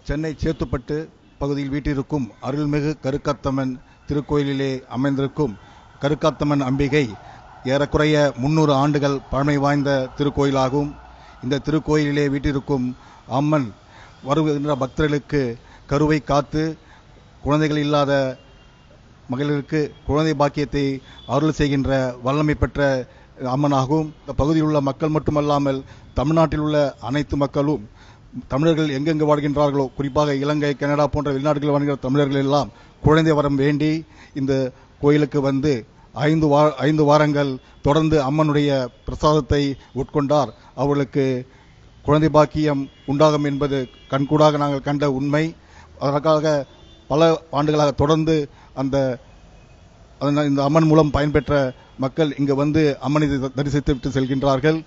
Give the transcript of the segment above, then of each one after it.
சென்னை சேத்துப்பட்டு பகுதியில் வீட்டிற்கும் அருள்மிகு கருக்காத்தம்மன் திருக்கோயிலிலே அமைந்திருக்கும் கருக்காத்தம்மன் அம்பிகை ஏறக்குறைய 300 ஆண்டுகள் பழமை வாய்ந்த திருக்கோயிலாகும். இந்த திருக்கோயிலிலே வீட்டிற்கும் அம்மன் வருகின்ற பக்தர்களுக்கு கருவை காத்து குழந்தைகள் இல்லாத மகளிருக்கு குழந்தை பாக்கியத்தை அருள் செய்கின்ற வல்லமை பெற்ற அம்மனாகும். இந்த பகுதியில் உள்ள மக்கள் மட்டுமல்லாமல் தமிழ்நாட்டில் உள்ள அனைத்து மக்களும் தமிழர்கள் எங்கெங்கு வாழ்கின்றார்களோ, குறிப்பாக இலங்கை, கனடா போன்ற வெளிநாடுகளில் வாழ்கிற தமிழர்கள் எல்லாம் குழந்தை வரம் வேண்டி இந்த கோயிலுக்கு வந்து 5 வாரங்கள் தொடர்ந்து அம்மனுடைய பிரசாதத்தை உட்கொண்டார். அவர்களுக்கு குழந்தை பாக்கியம் உண்டாகும் என்பது கண்கூடாக நாங்கள் கண்ட உண்மை. அதற்காக பல ஆண்டுகளாக தொடர்ந்து இந்த அம்மன் மூலம் பயன்பெற்ற மக்கள் இங்கு வந்து அம்மனை தரிசித்துவிட்டு செல்கின்றார்கள்.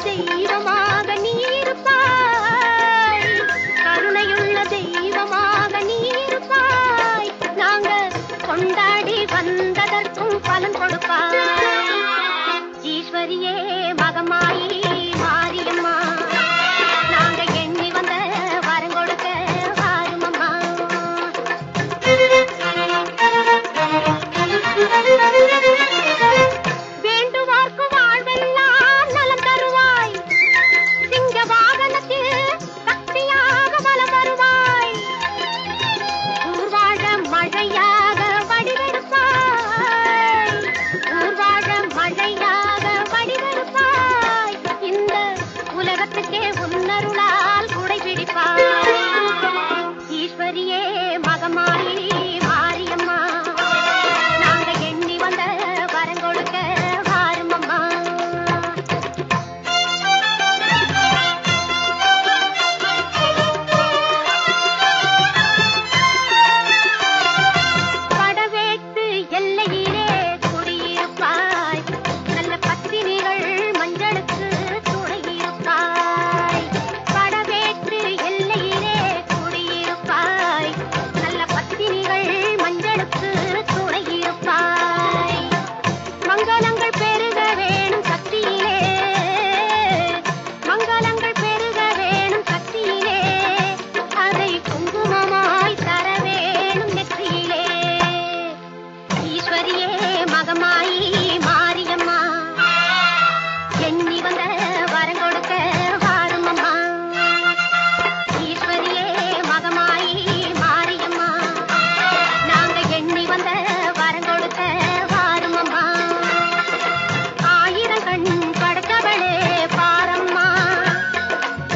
தெய்வமாக நீ இருப்பாய், கருணையுள்ள தெய்வமாக நீ இருப்பாய். நாங்க கொண்டாடி வந்ததற்கும் பலன் கொடுப்பாய். ஈஸ்வரியே மகமாயி மாரியம்மா, நாங்க எண்ணி வந்த வரம் கொடுக்க வாருமம்மா. வேண்டுவார்க்கு வாழ்வெல்லாம் நலம் தருவாய், சிங்க வாகனத்தில் சக்தியாக வலம் வருவாய். ஊர்வாழ மழையாக வடிவெடுப்பாய், ஊர்வாழ மழையாக வடிவெடுப்பாய். இந்த உலகத்துக்கே உன்னருளால் குடை பிடிப்பாய். ஈஸ்வரியே மகமாயி மாரியம்மா, நாங்க எண்ணி வந்த வரம் கொடுக்க வாருமம்மா. படவேட்டு எல்லையிலே குடியிருப்பாய், நல்ல பத்தினிகள் மஞ்சளுக்கு துணையிருப்பாய். படவேட்டு எல்லையிலே குடியிருப்பாய், நல்ல பத்தினிகள் மஞ்சளுக்கு துணையிருப்பாய். மங்களங்கள் பெருக வேணும் சக்தியிலே, மங்களங்கள் பெருக வேணும் சக்தியிலே, அதை குங்குமமாய் தர வேணும் நெற்றியிலே. ஈஸ்வரியே மகமாயி மாரியம்மா, எண்ணி வந்த வரம் கொடுக்க வாருமம்மா. ஈஸ்வரியே மகமாயி மாரியம்மா, நாங்க எண்ணி வந்த வரம் கொடுக்க வாருமம்மா. ஆயிரம் கண் படைத்தவளே பாரம்மா,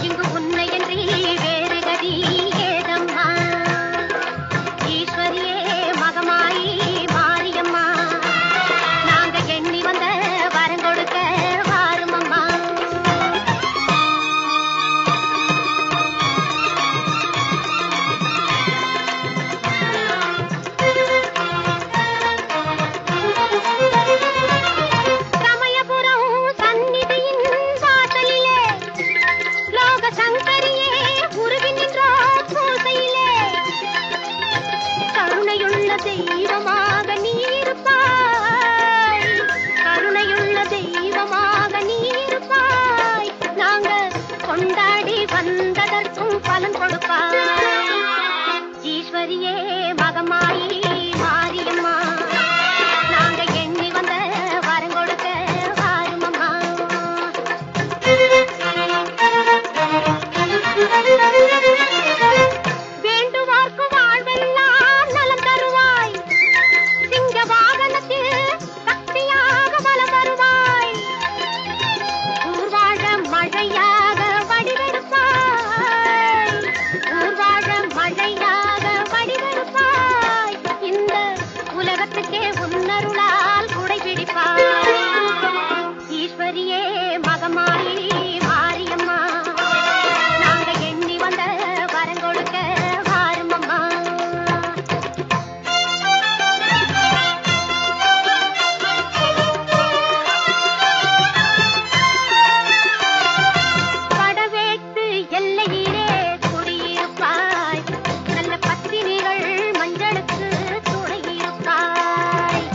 இங்கு உன்னையன்றி வேறு கதி ஏதம்மா. ஈஸ்வரியே மகமாயி மாரியம்மா, நாங்க எண்ணி வந்த வரம் கொடுக்க வாருமம்மா. சமயபுரம் சந்நிதியின் வாசலிலே, லோக சங்கரியே உருகி நின்றோம் பூசையிலே. கருணையுள்ள தெய்வமாக நீ இருப்பாய், கருணையுள்ள தெய்வமாக நீ இருப்பாய். நாங்க கொண்டாடி வந்ததற்கும் பலன் கொடுப்பாய். ஈஸ்வரியே மகமாயி மாரியம்மா, நாங்க எண்ணி வந்த வரம் கொடுக்க வாருமம்மா. வேண்டுவார்க்கு வாழ்வெல்லாம் நலம் தருவாய், சிங்க வாகனத்தில் சக்தியாக வலம் வருவாய். ஊர்வாழ மழையாக வடிவெடுப்பாய், ஊர்வாழ மழையாக வடிவெடுப்பாய். இந்த உலகத்துக்கே உன்னருளால் குடை பிடிப்பாய். ஈஸ்வரியே மகமாயி மாரியம்மா, நாங்க எண்ணி வந்த வரம் கொடுக்க வாருமம்மா. படவேட்டு எல்லையிலே குடியிருப்பாய், நல்ல பத்தினிகள் மஞ்சளுக்கு துணையிருப்பாய்.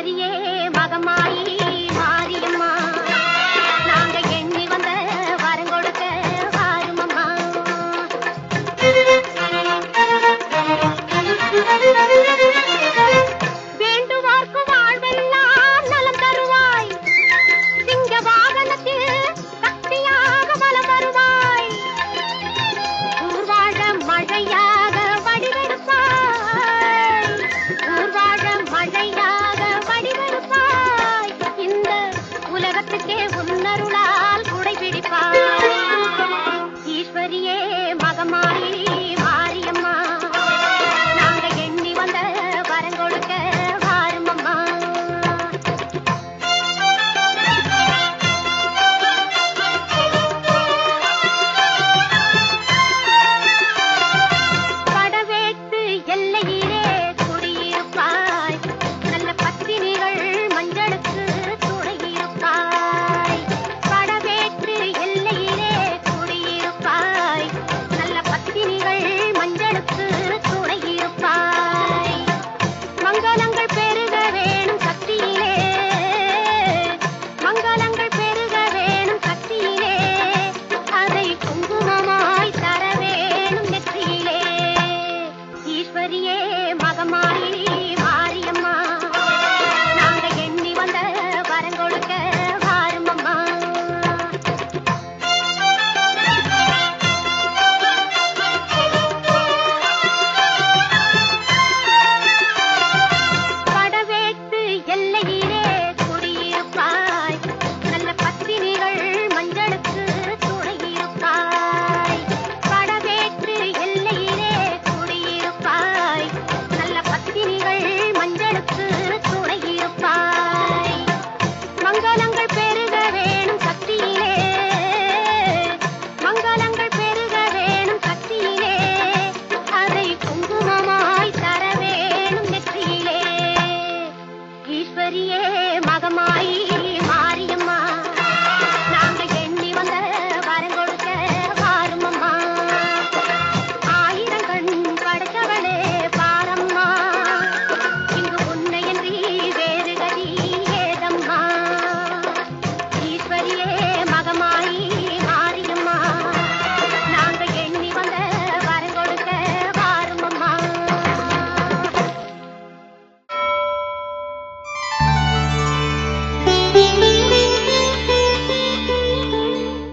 தேவியே